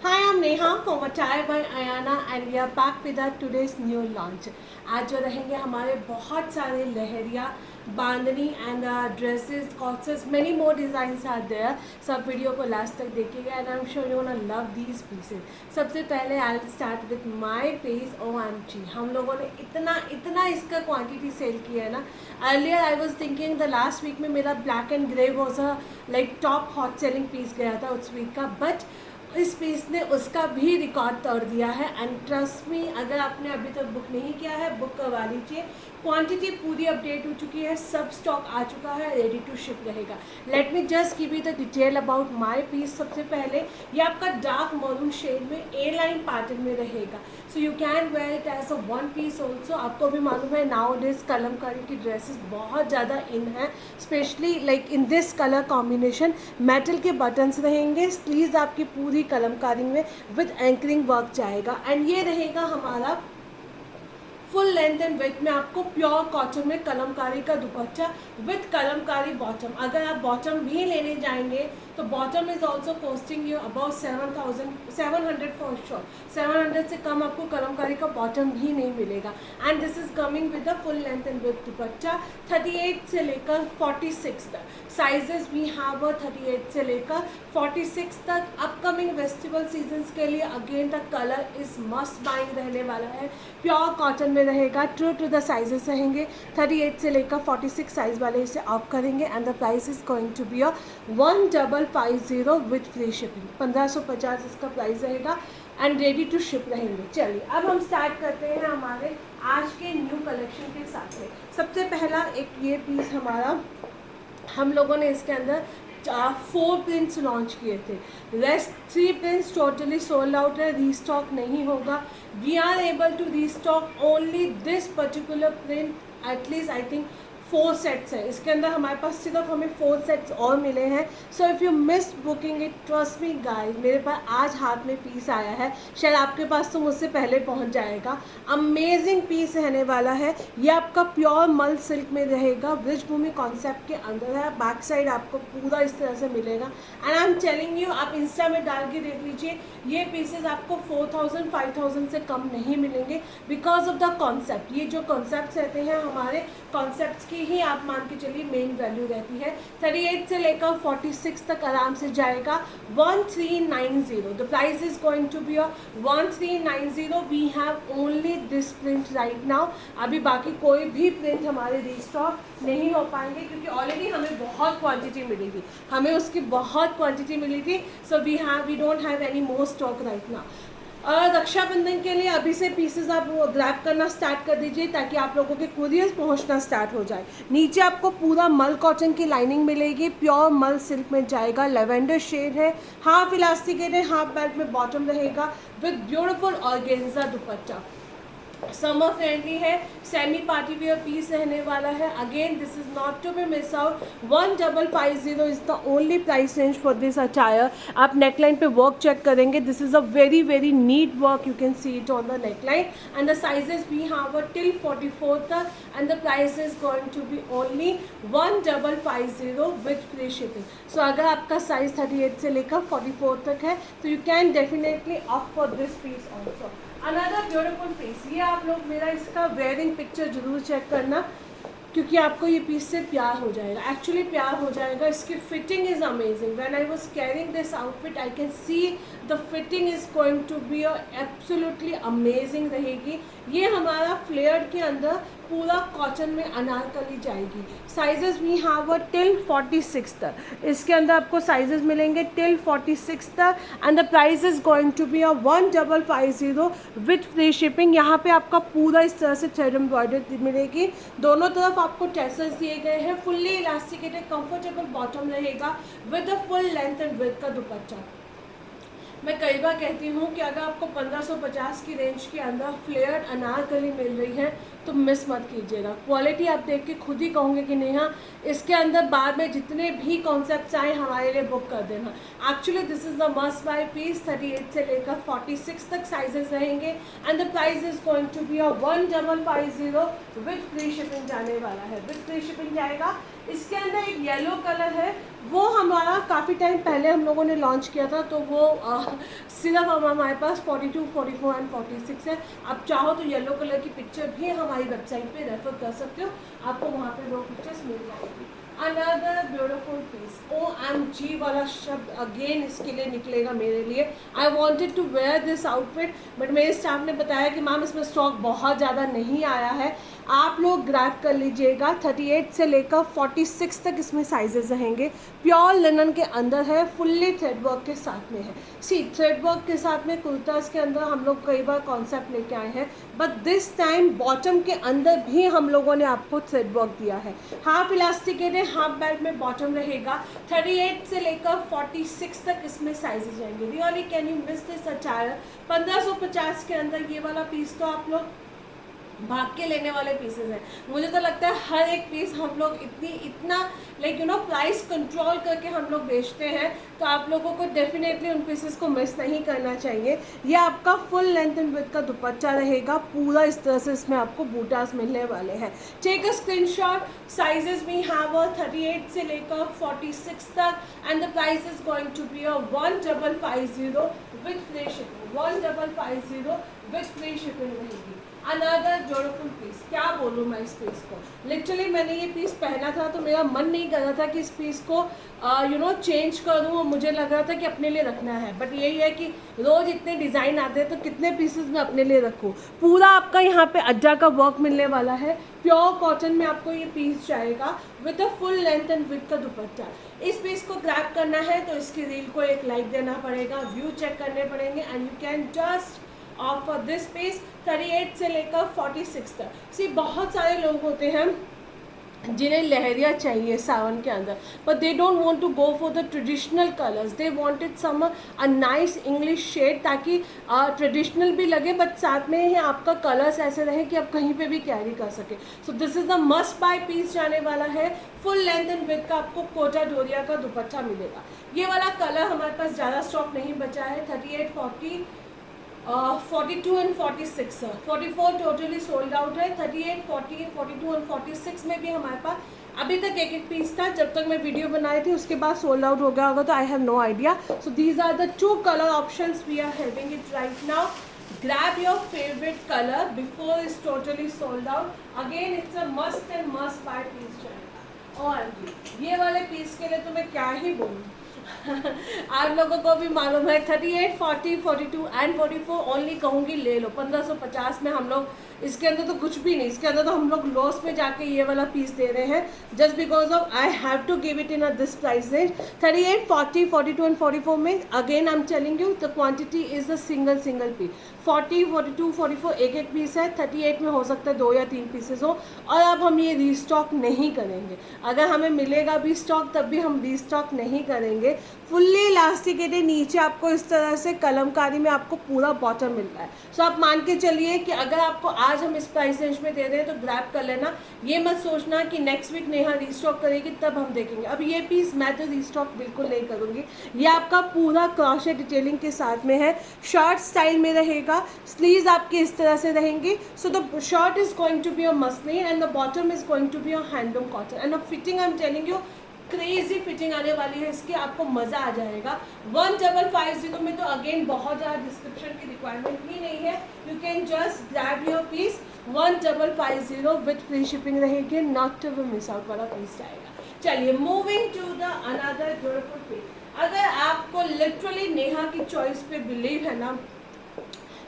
Hi, I'm Neha from Attire by Ayana and we are back with our today's new launch. आज जो रहेंगे हमारे बहुत सारे लहरिया बांधनी एंड ड्रेसेस कॉट्सेस many more designs are there. सब वीडियो को लास्ट तक देखिएगा and I am sure you gonna love these pieces. सबसे पहले I will start with my piece. OMG, हम लोगों ने इतना इतना इसका क्वांटिटी सेल किया है ना. Earlier I was thinking the last week में मेरा black and grey was a like top hot selling piece गया था उस वीक का, बट इस पीस ने उसका भी रिकॉर्ड तोड़ दिया है. एंड ट्रस्ट मी, अगर आपने अभी तक बुक नहीं किया है बुक करवा लीजिए. क्वांटिटी पूरी अपडेट हो चुकी है, सब स्टॉक आ चुका है, रेडी टू शिप रहेगा. Let me just give you the detail about my piece. सबसे पहले ये आपका डार्क मरून शेड में ए लाइन पैटर्न में रहेगा. So you can wear it as a one piece also. आपको भी मालूम है नाउ डेज कलमकारी की ड्रेसेस बहुत ज़्यादा इन है, specially like in this colour combination. Metal के बटन्स रहेंगे, स्लीव्स आपकी पूरी कलमकारी में विद एंकरिंग वर्क जाएगा. एंड ये रहेगा हमारा फुल लेंथ एंड विथ में आपको प्योर कॉटन में कलमकारी का दुपट्टा विथ कलमकारी बॉटम. अगर आप बॉटम भी लेने जाएंगे तो bottom is also costing you about 700 for sure. 700 से कम आपको कलमकारी का बॉटम भी नहीं मिलेगा. And this is coming with the full length and with दुपट्टा. 38 से लेकर 46 तक साइजेस भी हैव 38 से लेकर 46 तक. अपकमिंग फेस्टिवल सीजन्स के लिए again the colour is must buying रहने वाला है. प्योर कॉटन में रहेगा, ट्रू टू द साइजेस रहेंगे. 38 से लेकर 46 साइज वाले इसे ऑफ करेंगे. And the price is going to be 1550 with free shipping. 1550 इसका प्राइस रहेगा एंड रेडी टू शिप रहेंगे. चलिए अब हम स्टार्ट करते हैं हमारे आज के न्यू कलेक्शन के साथ में. सबसे पहला एक ये पीस हमारा, हम लोगों ने इसके अंदर 4 प्रिंट्स लॉन्च किए थे. Rest 3 prints totally sold out है, रीस्टॉक नहीं होगा. We are able to restock only this particular print. At least I think 4 sets हैं इसके अंदर. हमारे पास सिर्फ हमें 4 सेट्स और मिले हैं. So if you miss booking it, trust me guys, मेरे पास आज हाथ में पीस आया है, शायद आपके पास तो मुझसे पहले पहुंच जाएगा. अमेजिंग पीस रहने वाला है. ये आपका प्योर मल सिल्क में रहेगा, ब्रिजभूमि कॉन्सेप्ट के अंदर है. बैक साइड आपको पूरा इस तरह से मिलेगा. And I am telling you, आप इंस्टा में डाल के देख लीजिए, ये पीसेज आपको 4000 5000 से कम नहीं मिलेंगे बिकॉज ऑफ द कॉन्सेप्ट. ये जो कॉन्सेप्ट रहते हैं हमारे कॉन्सेप्ट की ही आप मान के चलिए मेन वैल्यू रहती है. 38 से लेकर 46 तक आराम से जाएगा. 1390. The price is going to be 1390. We have only this print right now. अभी बाकी कोई भी प्रिंट हमारे रीस्टॉक नहीं हो पाएंगे क्योंकि ऑलरेडी हमें बहुत क्वांटिटी मिली थी, हमें उसकी बहुत क्वांटिटी मिली थी. So we don't have any more stock right now. Rakshabandhan के लिए अभी से पीसेस आप ग्रैब करना स्टार्ट कर दीजिए ताकि आप लोगों के कुरियर्स पहुंचना स्टार्ट हो जाए. नीचे आपको पूरा मल कॉटन की लाइनिंग मिलेगी, प्योर मल सिल्क में जाएगा. लेवेंडर शेड है, हाफ इलास्टिकेट है, हाफ बेल्ट में बॉटम रहेगा with beautiful organza dupatta. Summer friendly है, सेमी पार्टी वेयर पीस रहने वाला है. Again this is not to be miss out. 1550 is the only price range for this attire. आप neckline पे work check करेंगे, this is a very very neat work. You can see it on the neckline and the sizes we have till 44 तक. And the price is going to be only 1550 with free shipping. So अगर आपका size 38 से लेकर 44 तक है तो you can definitely opt for this piece also. Another beautiful piece, ये आप लोग मेरा इसका वेयरिंग पिक्चर जरूर चेक करना क्योंकि आपको ये पीस से प्यार हो जाएगा. एक्चुअली प्यार हो जाएगा. इसकी fitting is amazing. When I was carrying this outfit I can see the fitting is going to be absolutely amazing रहेगी. ये हमारा फ्लेयर्ड के अंदर पूरा कॉटन में अनारकली जाएगी. साइजेस वी हैव टिल 46 तक. इसके अंदर आपको साइजेस मिलेंगे टिल 46 तक. And the price is going to be 1550 with free shipping. यहाँ पे आपका पूरा इस तरह से थ्रेड एम्ब्रॉयडरी मिलेगी. दोनों तरफ आपको टेसल्स दिए गए हैं. फुल्ली इलास्टिकेटेड कंफर्टेबल बॉटम रहेगा with the full length and width का दुपट्टा. मैं कई बार कहती हूँ कि अगर आपको 1550 की रेंज के अंदर फ्लेयर्ड अनारकली मिल रही है तो मिस मत कीजिएगा. क्वालिटी आप देख के खुद ही कहोगे कि नेहा इसके अंदर बाद में जितने भी कॉन्सेप्ट्स आए हमारे लिए बुक कर देना. Actually this is the must buy piece. 38 से लेकर 46 तक साइजेस रहेंगे. And the price is going to be 1550 with free shipping जाने वाला है. विथ फ्री शिपिंग जाएगा. इसके अंदर एक येलो कलर है वो हमारा काफ़ी टाइम पहले हम लोगों ने लॉन्च किया था, तो वो सिर्फ हमारे पास 42, 44 एंड 46 है। आप चाहो तो येलो कलर की पिक्चर भी हमारी वेबसाइट पे रेफर कर सकते हो, आपको वहाँ पे वो पिक्चर्स मिल जाएगी। अनदर ब्यूटिफुल पीस, OMG वाला शब्द अगेन इसके लिए निकलेगा मेरे लिए। I wanted to wear this outfit, but मेरे स्टाफ ने बताया कि मैम इसमें स्टॉक बहुत ज़्यादा नहीं आया है, आप लोग ग्रैब कर लीजिएगा। 38 से लेकर 46 तक इसमें साइजेस रहेंगे। प्योर लिनन के अंदर है, फुल्ली थ्रेड वर्क के साथ में है। सी थ्रेड वर्क के साथ में कुर्तास के अंदर हम लोग कई बार कॉन्सेप्ट लेके आए हैं, बट दिस टाइम बॉटम के अंदर भी हम लोगों ने आपको थ्रेड वर्क दिया है। हाफ इलास्टिकेट है, हाफ बेल्ट में बॉटम रहेगा। 38 से लेकर 46 तक इसमें साइजेस रहेंगे। Really can you miss this अचायर? 1550 के अंदर ये वाला पीस तो आप लोग भाग के लेने वाले पीसेस हैं। मुझे तो लगता है हर एक पीस हम लोग इतना प्राइस कंट्रोल करके हम लोग बेचते हैं, तो आप लोगों को डेफिनेटली उन पीसेस को मिस नहीं करना चाहिए। ये आपका फुल लेंथ एंड विड्थ का दुपट्टा रहेगा, पूरा इस तरह से इसमें आपको बूटास मिलने वाले हैं। Take a screenshot. Sizes we have 38 से लेकर 46 तक, and the price is going to be 1550 with free shipping. 1550 with free shipping रहेगी। अनदर ब्यूटीफुल पीस, क्या बोलूँ मैं इस पीस को, लिटरली मैंने ये पीस पहना था तो मेरा मन नहीं कर रहा था कि इस पीस को चेंज करूँ, और मुझे लग रहा था कि अपने लिए रखना है। बट यही है कि रोज़ इतने डिज़ाइन आते हैं तो कितने पीसेस मैं अपने लिए रखूँ। पूरा आपका यहाँ पे अड्डा का वर्क मिलने वाला है, प्योर कॉटन में आपको ये पीस जाएगा with a full length and with का दुपट्टा। इस पीस को ग्रैब करना है तो इसकी रील को एक लाइक देना पड़ेगा, व्यू चेक करने पड़ेंगे, and you can just opt this piece 38 से लेकर 46 तक। सी बहुत सारे लोग होते हैं जिन्हें लहरिया चाहिए सावन के अंदर, but they don't want to go for the traditional colours, they wanted some a nice English shade, ताकि ट्रेडिशनल भी लगे बट साथ में ही आपका कलर्स ऐसे रहे कि आप कहीं पे भी कैरी कर सके। So this is the must buy piece जाने वाला है। फुल लेंथ एंड विड्थ का आपको कोटा डोरिया का दुपट्टा मिलेगा। ये वाला कलर हमारे पास ज़्यादा स्टॉक नहीं बचा है। 38, 40, 42 एंड 46, 44 टोटली सोल्ड आउट है। 38, 40, 42 एंड 46 में भी हमारे पास अभी तक एक एक पीस था। जब तक मैं वीडियो बनाई थी उसके बाद सोल्ड आउट हो गया होगा, तो I have no idea. So these are the 2 colour options we are having it right now. Grab your favourite colour before it's totally sold out. Again it's a must and must buy piece जाएगा। और ये वाले piece के लिए तो मैं क्या ही बोलूँ, आप लोगों को भी मालूम है 38, 40, 42 एंड 44 ओनली कहूँगी ले लो। 1550 में हम लोग, इसके अंदर तो कुछ भी नहीं, इसके अंदर तो हम लोग लॉस में जाके ये वाला पीस दे रहे हैं just because of I have to give it in a this price range. 38, 40, 42 and 44 में again I am telling you the quantity is a single piece. 40, 42, 44 एक एक पीस है। 38 में हो सकता है 2 या 3 पीसेस हो, और अब हम ये रीस्टॉक नहीं करेंगे। अगर हमें मिलेगा भी स्टॉक तब भी हम रीस्टॉक नहीं करेंगे। फुल्ली इलास्टिकेटेड, नीचे आपको इस तरह से कलमकारी में आपको पूरा बॉटम मिल रहा है। सो आप मान के चलिए कि अगर आपको आज हम इस प्राइस रेंज में दे रहे हैं तो ग्रैब कर लेना। ये मत सोचना कि नेक्स्ट वीक नेहा रीस्टॉक करेगी तब हम देखेंगे। अब ये पीस मैं तो रीस्टॉक बिल्कुल नहीं करूँगी। ये आपका पूरा क्रॉशे डिटेलिंग के साथ में है, शर्ट स्टाइल में रहेगा। स्लीव्स आपके इस तरह से रहेंगी। So the shirt is going to be a muslin and the bottom is going to be a handloom cotton, and a fitting I am telling you crazy fitting आने वाली है इसकी, आपको मज़ा आ जाएगा। 1550 में तो अगेन बहुत ज़्यादा डिस्क्रिप्शन की रिक्वायरमेंट ही नहीं है, you can just grab your piece. 1550 with free shipping रहेगी, नॉट टू मिस आउट वाला पीस जाएगा। चलिए moving to the another beautiful piece. अगर आपको लिटरली नेहा की चॉइस पे बिलीव है ना,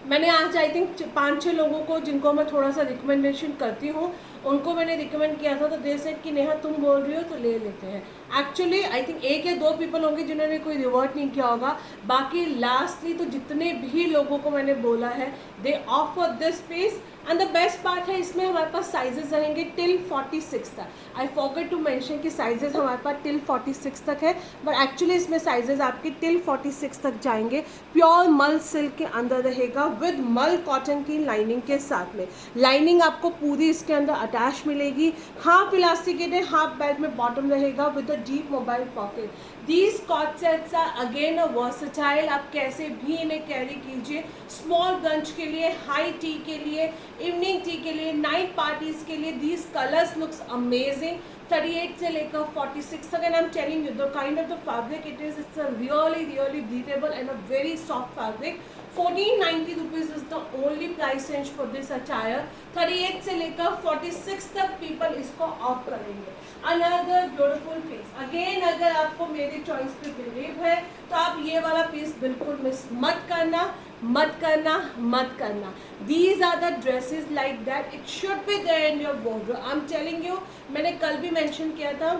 मैंने आज आई थिंक 5-6 लोगों को जिनको मैं थोड़ा सा रिकमेंडेशन करती हूँ उनको मैंने रिकमेंड किया था, तो दे सेड कि नेहा तुम बोल रही हो तो ले लेते हैं। एक्चुअली आई थिंक 1 या 2 पीपल होंगे जिन्होंने कोई रिवर्ट नहीं किया होगा, बाकी लास्टली तो जितने भी लोगों को मैंने बोला है they offer this piece. And the best part है इसमें हमारे पास साइजेस रहेंगे टिल 46 तक। आई फॉरगेट टू मेंशन कि साइजेस हमारे पास टिल 46 तक है, बट एक्चुअली इसमें साइजेस आपके टिल 46 तक जाएंगे। प्योर मल सिल्क के अंदर रहेगा विद मल कॉटन की लाइनिंग के साथ में। लाइनिंग आपको पूरी इसके अंदर अटैच मिलेगी। हाफ इलास्टिकेटेड, हाफ बेल्ट में बॉटम रहेगा with a deep mobile pocket. These co-ord sets are again a versatile, आप कैसे भी इन्हें कैरी कीजिए। स्मॉल ब्रंच के लिए, हाई टी के लिए, इवनिंग टी के लिए, नाइट पार्टीज के लिए, दीज कलर्स लुक्स अमेजिंग। 38 से लेकर 46 तक, and I am telling you the kind of the fabric it is, it's a really breathable and a very soft fabric. 1490 rupees is the only price range for this attire. 38 से लेकर 46 तक people इसको of करेंगे. Another beautiful piece. Again अगर आपको मेरी choice पे believe है तो आप ये वाला पीस बिल्कुल मिस मत करना. These are the dresses like that. It should be there in your wardrobe. I'm telling you, मैंने कल भी मेंशन किया था,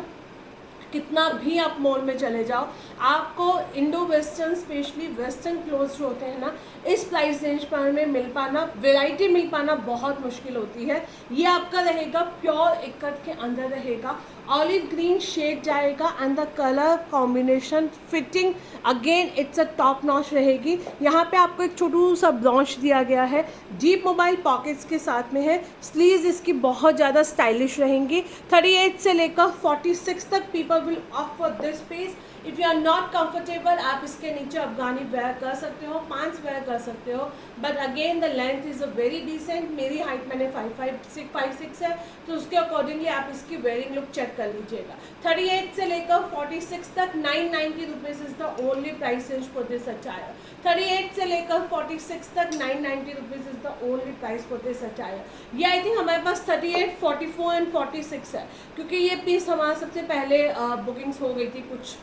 कितना भी आप मॉल में चले जाओ, आपको Indo western specially western clothes जो होते हैं ना, इस प्राइस रेंज पर में मिल पाना, वैरायटी मिल पाना बहुत मुश्किल होती है. ये आपका रहेगा प्योर इकट के अंदर रहेगा, ऑलिव ग्रीन शेड जाएगा and the colour combination fitting again it's a top notch रहेगी. यहाँ पे आपको एक छोटू सा ब्रॉन्च दिया गया है, डीप मोबाइल पॉकेट्स के साथ में है. स्लीव्स इसकी बहुत ज़्यादा स्टाइलिश रहेंगी. 38 से लेकर 46 तक people will opt for this piece. If you are not comfortable, आप इसके नीचे अफगानी वेयर कर सकते हो, पैंट्स वेयर कर सकते हो, but again the length is a very decent. मेरी हाइट मैंने 5'6" है, तो उसके अकॉर्डिंगली आप इसकी वेयरिंग लुक चेक कर लीजिएगा. 38 से लेकर 46 तक 990 rupees is the only price range for this attire. 38 से लेकर 46 तक 990 rupees is the only price for this attire. ये आई थिंक हमारे पास 38, 44 एंड 46 है, क्योंकि ये पीस हमारा सबसे पहले बुकिंग्स हो गई थी, कुछ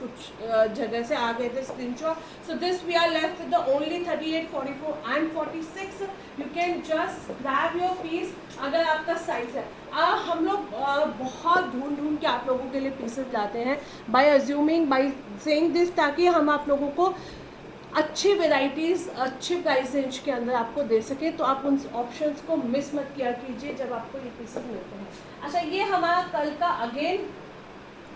जगह से आ गए थे screenshot. So this we are left with the only 38, 44 and 46. You can just grab your piece अगर आपका साइज है. हम लोग बहुत ढूंढ के आप लोगों के लिए पीसेस लाते हैं, by assuming, by saying this, ताकि हम आप लोगों को अच्छी वेराइटीज़ अच्छे प्राइस रेंज के अंदर आपको दे सके. तो आप उन ऑप्शंस को मिस मत किया कीजिए जब आपको ये पीसेस मिलते हैं. अच्छा, ये हमारा कल का again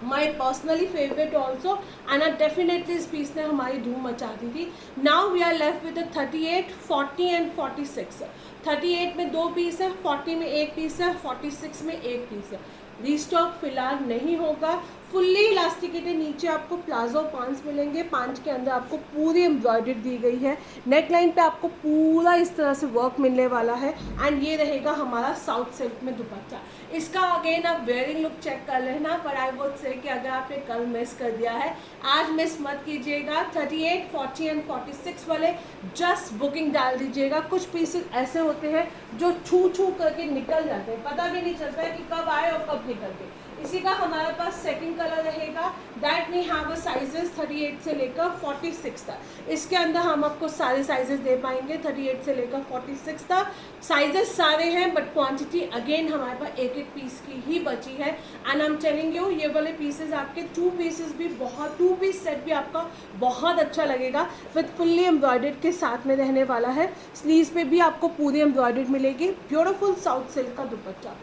my personally favourite also, and definitely इस पीस ने हमारी धूम मचा दी थी. Now we are left with 38, 40 and 46. 38 में 2 पीस है, 40 में 1 पीस है, 46 में 1 पीस है. रीस्टॉक फिलहाल नहीं होगा. फुल्ली इलास्टिकेटेड नीचे आपको प्लाजो पांच मिलेंगे. पांच के अंदर आपको पूरी एम्ब्रॉयडरी दी गई है. नेक लाइन पे आपको पूरा इस तरह से वर्क मिलने वाला है, एंड ये रहेगा हमारा साउथ सिल्क में दुपट्टा. इसका अगेन आप वेयरिंग लुक चेक कर लेना, पर आई वुड से कि अगर आपने कल मिस कर दिया है, आज मिस मत कीजिएगा. 38, 40 एंड 46 वाले जस्ट बुकिंग डाल दीजिएगा. कुछ पीसेस ऐसे होते हैं जो छू करके निकल जाते हैं, पता भी नहीं चलता है कि कब आए और कब निकल गए. इसी का हमारे पास सेकंड कलर रहेगा, that we have a sizes 38 से लेकर 46 तक. इसके अंदर हम आपको सारे साइजेस दे पाएंगे 38 से लेकर 46 तक. साइजेस सारे हैं, बट क्वांटिटी अगेन हमारे पास एक पीस की ही बची है. And I am telling you, ये वाले पीसेस आपके 2 पीसेस भी बहुत, 2 पीस सेट भी आपका बहुत अच्छा लगेगा, विद फुल्ली एम्ब्रॉयडर्ड के साथ में रहने वाला है. स्लीव्स पे भी आपको पूरी एम्ब्रॉयडर्ड मिलेगी. ब्यूटीफुल साउथ सिल्क का दुपट्टा.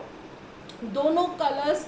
दोनों कलर्स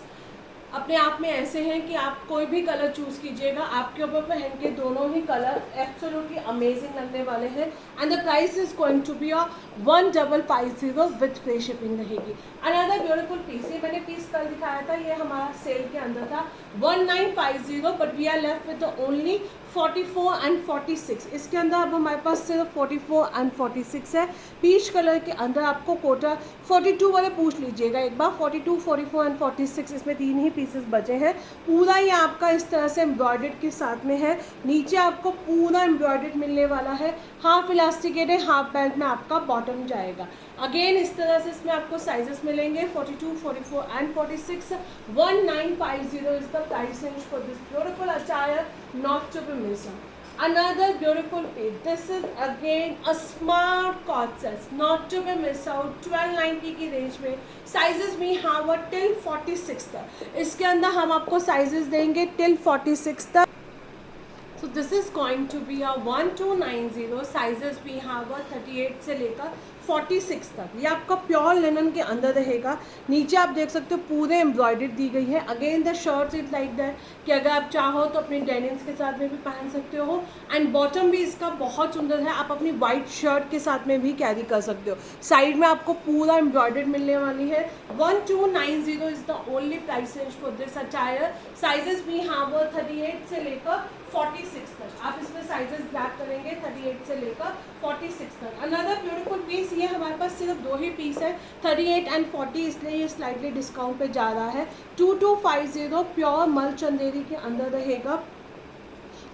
अपने आप में ऐसे हैं कि आप कोई भी कलर चूज़ कीजिएगा, आपके ऊपर पहन के दोनों ही कलर एब्सोल्युटली अमेजिंग लगने वाले हैं. And the price is going to be 1550 with free shipping रहेगी. अनदर ब्यूटीफुल पीस, ये मैंने पीस कल दिखाया था, ये हमारा सेल के अंदर था 1950, but we are left with the only 44 and 46. इसके अंदर अब हमारे पास सिर्फ 44 एंड 46 है. पीच कलर के अंदर आपको कोटा 42 वाले पूछ लीजिएगा एक बार. 42, 44 एंड 46, इसमें 3 ही पीसेस बचे हैं. पूरा ये आपका इस तरह से एम्ब्रॉयडर्ड के साथ में है. नीचे आपको पूरा एम्ब्रॉयडर्ड मिलने वाला है. हाफ इलास्टिकेटेड, हाफ बेल्ट में आपका बॉटम जाएगा. अगेन इस तरह से इसमें आपको साइजेस मिलेंगे 42, 44 and 46. 1950 is the price range for this beautiful attire, not to be missed. Another beautiful piece. This is again a smart corset, not to be missed out. 1290 की रेंज में sizes भी have a till 46 तक. इसके अंदर हम आपको sizes देंगे till 46 तक. So this is going to be a 1290. Sizes भी have a 38 से लेकर 46 तक. ये आपका प्योर लिनन के अंदर रहेगा. नीचे आप देख सकते हो पूरे एम्ब्रॉयडरी दी गई है. Again the shirt is like that कि अगर आप चाहो तो अपने डेनिम्स के साथ में भी पहन सकते हो. एंड बॉटम भी इसका बहुत सुंदर है, आप अपनी वाइट शर्ट के साथ में भी कैरी कर सकते हो. साइड में आपको पूरा एम्ब्रॉयडर्ड मिलने वाली है. 1290 is the only price range for this attire. Sizes भी हाँ वो 38 से लेकर 46 तक। आप इसमें साइजेस ग्रैब करेंगे 38 से लेकर 46 तक। अनदर ब्यूटीफुल पीस, ये हमारे पास सिर्फ 2 ही पीस है, 38 एंड 40, इसलिए ये स्लाइटली डिस्काउंट पे जा रहा है। 2250 प्योर मल चंदेरी के अंदर रहेगा।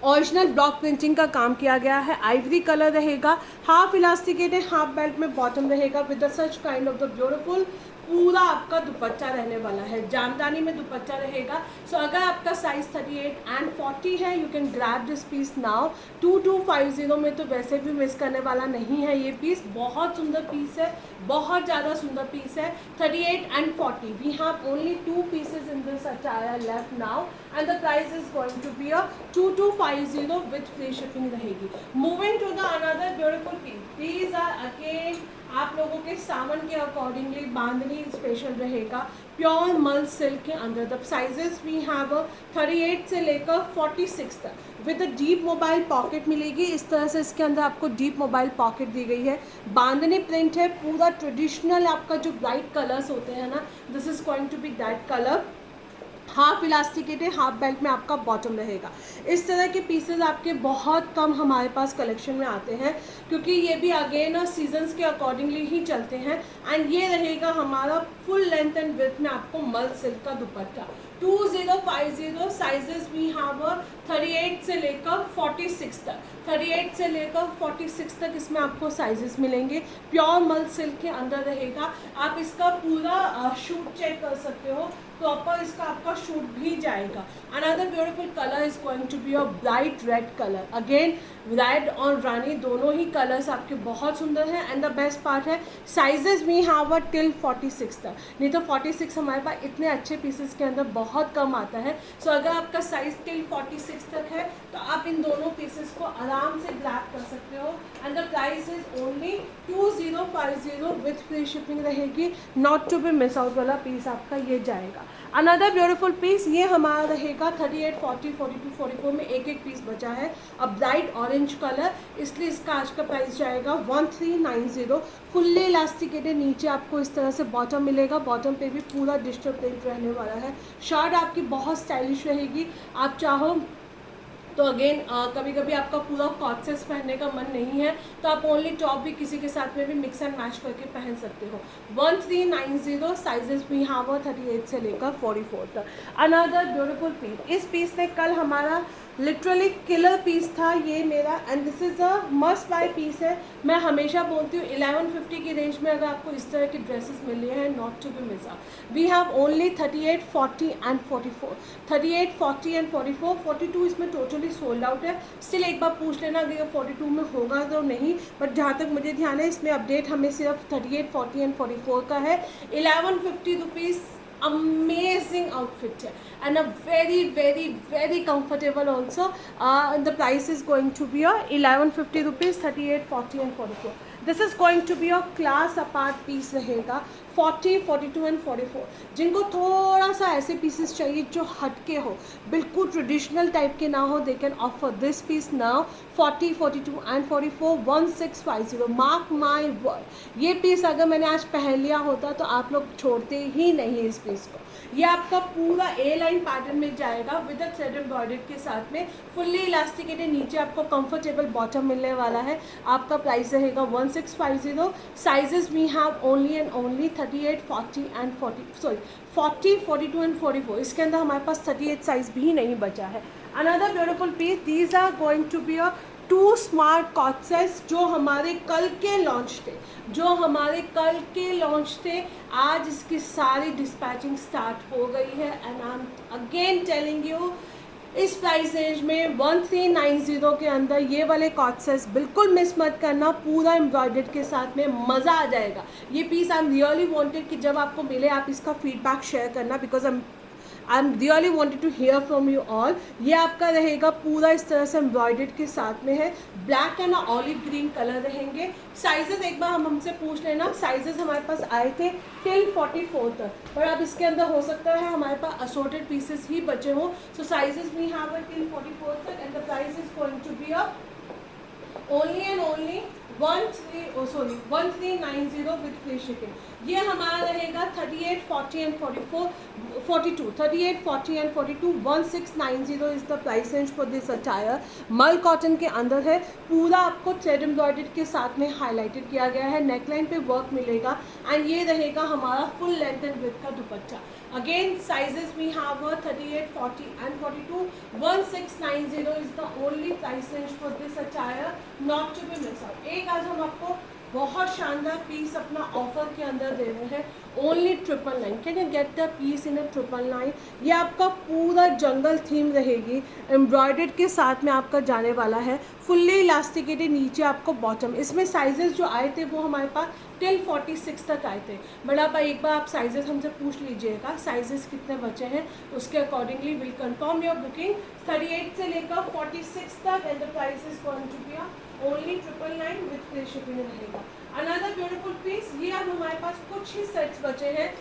ओरिजिनल ब्लॉक प्रिंटिंग का काम किया गया है, आइवरी कलर रहेगा, हाफ इलास्टिकेटेड हाफ बेल्ट में बॉटम रहेगा with such kind of the beautiful पूरा आपका दुपट्टा रहने वाला है, जामदानी में दुपट्टा रहेगा। सो अगर आपका साइज 38 एंड 40 है, you can grab this piece now. 2250 में तो वैसे भी मिस करने वाला नहीं है ये पीस, बहुत सुंदर पीस है, बहुत ज़्यादा सुंदर पीस है। 38 and 40 we have only 2 pieces in this attire left now and the price is going to be a 2250 with free shipping रहेगी। Moving to the another beautiful piece, these are again आप लोगों के सावन के accordingly बांधनी special रहेगा, pure मल silk के अंदर। The sizes we have 38 से लेकर 46 तक विद डीप मोबाइल पॉकेट मिलेगी। इस तरह से इसके अंदर आपको डीप मोबाइल पॉकेट दी गई है, बांधनी प्रिंट है, पूरा ट्रेडिशनल आपका जो ब्राइट कलर्स होते हैं ना, this is going to be that colour. Half elasticated half belt में आपका बॉटम रहेगा। इस तरह के पीसेस आपके बहुत कम हमारे पास कलेक्शन में आते हैं, क्योंकि ये भी अगेन सीजन्स के अकॉर्डिंगली ही चलते हैं। एंड ये रहेगा हमारा फुल लेंथ एंड विड्थ में आपको मल सिल्क का दुपट्टा। 2050 साइजेस वी हैव 38 से लेकर 46 तक, 38 से लेकर 46 तक इसमें आपको साइजेस मिलेंगे। प्योर मल सिल्क के अंदर रहेगा। आप इसका पूरा शूट चेक कर सकते हो, प्रॉपर इसका आपका शूट भी जाएगा। Another beautiful colour is going to be a bright red colour, again red और रानी दोनों ही कलर्स आपके बहुत सुंदर हैं। एंड द बेस्ट पार्ट है साइजेस वी हैव टिल 46 तक, नहीं तो 46 हमारे पास इतने अच्छे पीसेस के अंदर बहुत कम आता है। सो अगर आपका साइज टिल 46 तक है तो आप इन दोनों पीसेस को आराम से ग्रैब कर सकते हो। And the price is only 2050 with free shipping रहेगी। Not to be miss out वाला पीस आपका ये जाएगा। अनदर ब्यूटीफुल पीस, ये हमारा रहेगा 38, 40, 42, 44 में एक एक पीस बचा है। अब ब्राइट ऑरेंज कलर, इसलिए इसका आज का प्राइस जाएगा 1390। फुल्ली इलास्टिकेटेड नीचे आपको इस तरह से बॉटम मिलेगा, बॉटम पे भी पूरा डिजिटल प्रिंट रहने वाला है। शर्ट आपकी बहुत स्टाइलिश रहेगी। आप चाहो तो अगेन कभी कभी आपका पूरा कॉर्सेस पहनने का मन नहीं है तो आप ओनली टॉप भी किसी के साथ में भी मिक्स एंड मैच करके पहन सकते हो। 1390 साइजेस भी यहाँ वो 38 से लेकर 44 तक। अनदर ब्यूटीफुल पीस, इस पीस ने कल हमारा लिटरली किलर पीस था ये मेरा, and this is a must buy piece है। मैं हमेशा बोलती हूँ 1150 की रेंज में अगर आपको इस तरह की ड्रेसेस मिल रही हैं, not to be miss out. We have only 38, 40 and 44, 38, 40 and 44, 42 इसमें टोटली सोल्ड आउट है। स्टिल एक बार पूछ लेना अगर 42 में होगा तो नहीं, बट जहाँ तक मुझे ध्यान है इसमें अपडेट हमें सिर्फ 38, 40 एंड 44 का है। 1150 rupees amazing outfit and a very comfortable also. The price is going to be a 1150 rupees, 38, 40 and 44. This is going to be a class apart piece रहेगा। 40, 42 एंड 44 जिनको थोड़ा सा ऐसे पीसेस चाहिए जो हटके हो, बिल्कुल ट्रेडिशनल टाइप के ना हो, they can offer this piece now. 40, 42 and 44 1650। Mark my word, ये पीस अगर मैंने आज पहन लिया होता तो आप लोग छोड़ते ही नहीं इस पीस को। ये आपका पूरा ए लाइन पैटर्न में जाएगा विद अ थ्रेड एम्ब्रॉयडर्ड के साथ में, फुल्ली इलास्टिकेटेड, नीचे आपको कंफर्टेबल बॉटम मिलने वाला है। आपका प्राइस रहेगा 1650। Sizes we have only and only 38, 40 and 40, 42 and 44। इसके अंदर हमारे पास 38 साइज भी नहीं बचा है। Another beautiful piece, these are going to be a 2 smart कॉर्सेस जो हमारे कल के लॉन्च थे, आज इसकी सारी डिस्पैचिंग स्टार्ट हो गई है। And I M again telling you, इस प्राइस रेंज में 1390 के अंदर ये वाले कॉर्सेस बिल्कुल मिस मत करना, पूरा एम्ब्रॉयडर्ड के साथ में मज़ा आ जाएगा। ये piece I am really wanted कि जब आपको मिले आप इसका फीडबैक शेयर करना, because I am really wanted to hear from you all. ये आपका रहेगा पूरा इस तरह से एम्ब्रॉयडर्ड के साथ में है, black and olive green colour रहेंगे। साइजेस एक बार हमसे पूछ लेना, साइजेस हमारे पास आए थे टिल 44 तक, पर अब इसके अंदर हो सकता है हमारे पास असोर्टेड पीसेस ही बचे हों। So sizes we have till 44 तक and the price is going to be a only and only 1390 with free shipping. ये हमारा रहेगा 38, 40 and 44, 42, 38, 40 and 42, 1690 is the price range for this attire. मल कॉटन के अंदर है, पूरा आपको थ्रेड एम्ब्रॉयडर्ड के साथ में हाईलाइटेड किया गया है, नेकलाइन पे वर्क मिलेगा एंड ये रहेगा हमारा फुल लेंथ एंड विड्थ का दुपट्टा। Again sizes we have 38, 40 and 42, 1690 is the only price range for this attire, not to be miss out. एक आज हम आपको बहुत शानदार पीस अपना ऑफर के अंदर दे रहे हैं, only 999। Can you get the piece in 999? ये आपका पूरा जंगल थीम रहेगी, एम्ब्रॉयडर्ड के साथ में आपका जाने वाला है, फुल्ली इलास्टिकेटेड, नीचे आपको बॉटम। इसमें साइजेस जो आए थे वो हमारे पास टिल 46 तक आए थे, बट आप एक बार आप साइजेस हमसे पूछ लीजिएगा साइजेस कितने बचे हैं, उसके accordingly will confirm your booking. 38 से लेकर 46 तक and the price is going to be only 999 with free shipping रहेगा। अनदर ब्यूटीफुल पीस, ये अब हमारे पास कुछ ही सेट्स बचे हैं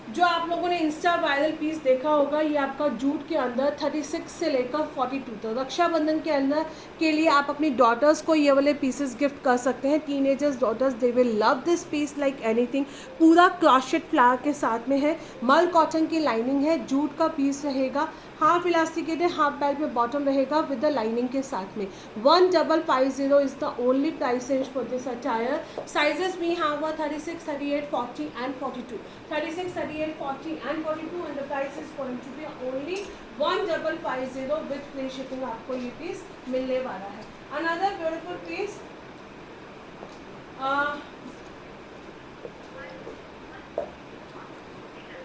जो आप लोगों ने इंस्टा वायरल पीस देखा होगा। ये आपका जूट के अंदर 36 से लेकर 42 तक, रक्षाबंधन के अंदर के लिए आप अपनी डॉटर्स को ये वाले पीसेस गिफ्ट कर सकते हैं। Teenagers daughters they will love this piece like anything. पूरा क्रॉशेड फ्लावर के साथ में है, मल कॉटन की लाइनिंग है, जूट का पीस रहेगा, हाफ इलास्टिकेटेड, हाफ बेल्ट में बॉटम रहेगा विद द लाइनिंग के साथ में। 1550 is the only price range for this attire. Sizes we have 36, 38, 40 and 42, 36, 38, 40 and 42 and the price is going to be only 1550 with free shipping. आपको ये piece मिलने वाला है। अनदर ब्यूटीफुल पीस,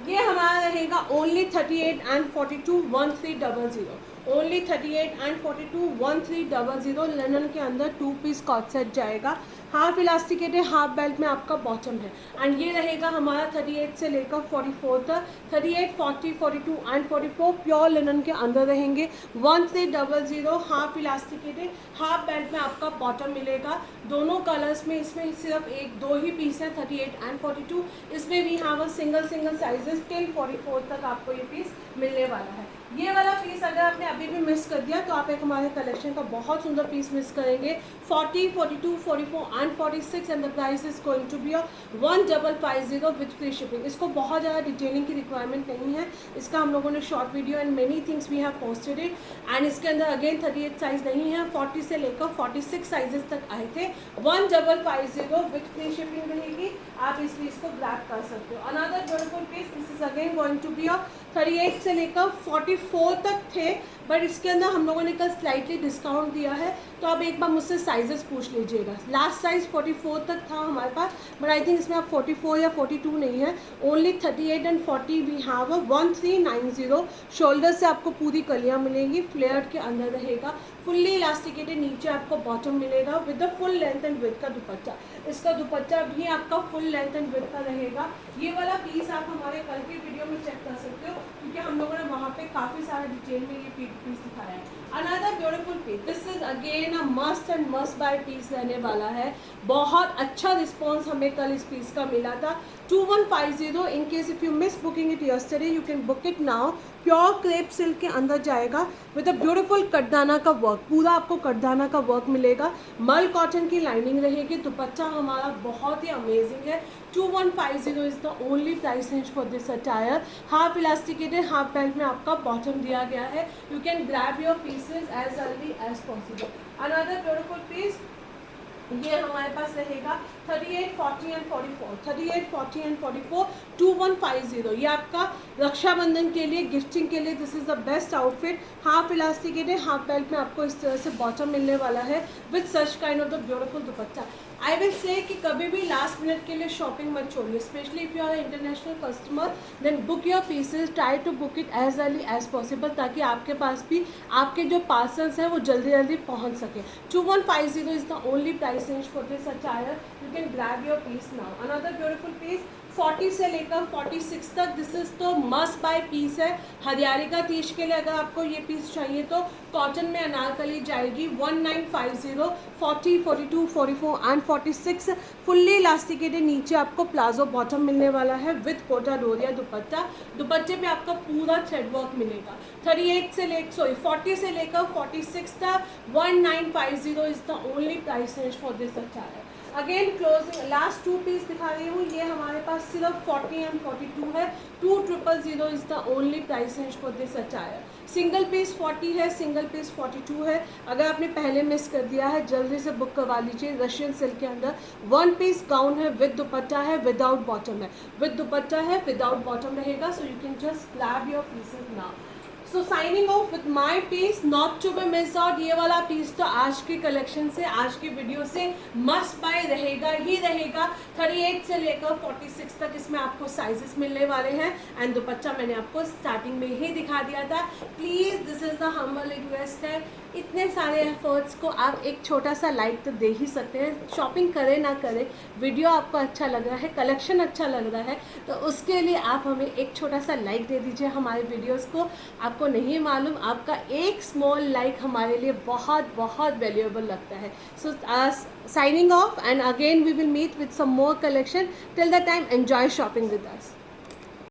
ये हमारा रहेगा only 38 and 42, 1300, only 38 and 42, 1300। Linen के अंदर 2 पीस कॉट सेट जाएगा, हाफ इलास्टिकेटेड, हाफ बेल्ट में आपका बॉटम है एंड ये रहेगा हमारा 38 से लेकर 44 तक। 38, 40, 42 एंड 44 प्योर लिनन के अंदर रहेंगे। 1300, हाफ इलास्टिकेटेड, हाफ बेल्ट में आपका बॉटम मिलेगा, दोनों कलर्स में। इसमें सिर्फ 1-2 ही पीस है 38 एंड 42। इसमें भी यहाँ सिंगल साइजेस टिल 44 तक आपको ये पीस मिलने वाला है। ये वाला पीस अगर आपने अभी भी मिस कर दिया तो आप एक हमारे कलेक्शन का बहुत सुंदर पीस मिस करेंगे। 40, 42, 44 and 46 and the price is going to be 1550 with free shipping. इसको बहुत ज़्यादा डिटेलिंग की रिक्वायरमेंट नहीं है, इसका हम लोगों ने short video and many things we have posted it and इसके अंदर अगेन 38 साइज नहीं है, 40 से लेकर 46 साइजेस तक आए थे। 1550 विद फ्री शिपिंग रहेगी, आप इस पीस को ग्रैब कर सकते हो। Another beautiful piece, this is again going to be 38 से लेकर 44 तक थे, बट इसके अंदर हम लोगों ने कल स्लाइटली डिस्काउंट दिया है, तो आप एक बार मुझसे साइजेस पूछ लीजिएगा। लास्ट साइज 44 तक था हमारे पास, बट आई थिंक इसमें आप 44 या 42 नहीं है, only 38 and 40 we have 1390। Shoulder से आपको पूरी कलियाँ मिलेंगी, फ्लेयर्ड के अंदर रहेगा, फुल्ली इलास्टिकेटेड, नीचे आपको बॉटम मिलेगा with the full length and width का दुपट्टा। इसका दुपट्टा भी आपका फुल लेंथ एंड विड्थ का रहेगा। ये वाला पीस आप हमारे कल की वीडियो में चेक कर सकते हो, क्योंकि हम लोगों ने वहाँ पे काफ़ी सारा डिटेल में ये पीस दिखाया है। Another beautiful piece, this is again a must and must buy piece रहने वाला है। बहुत अच्छा रिस्पॉन्स हमें कल इस पीस का मिला था। 2150, in case if you miss booking it yesterday you can book it now. Pure crepe silk के अंदर जाएगा विद अ ब्यूटीफुल कटदाना का वर्क, पूरा आपको कटदाना का वर्क मिलेगा, मल कॉटन की लाइनिंग रहेगी, दुपट्टा हमारा बहुत ही अमेजिंग है। 2150 is the only price range for this attire. Half elasticated, half belt में आपका बॉटम दिया गया है। You can grab your pieces as early as possible. Another beautiful piece, ये हमारे पास रहेगा 38, 40 एंड 44, 38, 40 एंड 44, 2150। ये आपका रक्षाबंधन के लिए, गिफ्टिंग के लिए this is the best outfit. Half elasticated, half belt में आपको इस तरह से बॉटम मिलने वाला है with such kind of the beautiful dupatta. I will say कि कभी भी लास्ट मिनट के लिए शॉपिंग मत छोड़िए, specially if you are international customer, then book your pieces, try to book it as early as possible, ताकि आपके पास भी आपके जो पार्सल्स हैं वो जल्दी जल्दी पहुंच सके। 2150 is the only price range for this attire, you can grab your piece now. Another beautiful piece 40 से लेकर 46 तक। दिस इज़ तो मस्ट बाय पीस है। हरियाणा तीज के लिए अगर आपको ये पीस चाहिए तो कॉटन में अनारकली जाएगी 1950, 40, 42, 44 एंड 46 फुल्ली इलास्टिकेटेड। नीचे आपको प्लाजो बॉटम मिलने वाला है विद कोटा डोरिया दुपट्टा। दुपट्टे पे आपका पूरा थ्रेड वर्क मिलेगा। 40 से लेकर 46 तक 1950 is the only price range for this attire. Again closing last 2 piece दिखा रही हूँ। ये हमारे पास सिर्फ 40 एंड 42 है। 2000 is the only price range for this attire. Single piece 40 है, सिंगल पीस 42 है। अगर आपने पहले मिस कर दिया है जल्दी से बुक करवा लीजिए। रशियन सिल्क के अंदर 1 पीस गाउन है, विद दुपट्टा है, विदाउट बॉटम है। विद दुपट्टा है, विदाउट बॉटम रहेगा। So you can just grab your pieces now. So signing off with my piece, not to be miss out. ये वाला पीस तो आज की कलेक्शन से, आज की वीडियो से मस्ट बाय रहेगा ही रहेगा। 38 से लेकर 46 तक इसमें आपको साइजेस मिलने वाले हैं। एंड दुपट्टा मैंने आपको स्टार्टिंग में ही दिखा दिया था। Please this is the humble request है, इतने सारे एफर्ट्स को आप एक छोटा सा लाइक तो दे ही सकते हैं। शॉपिंग करें ना करें, वीडियो आपको अच्छा लग रहा है, कलेक्शन अच्छा लग रहा है, तो उसके लिए आप हमें एक छोटा सा लाइक दे दीजिए हमारे वीडियोस को। आपको नहीं मालूम, आपका एक स्मॉल लाइक हमारे लिए बहुत बहुत वैल्यूएबल लगता है। So signing off, and again we will meet with some more collection. Till the time enjoy shopping with us.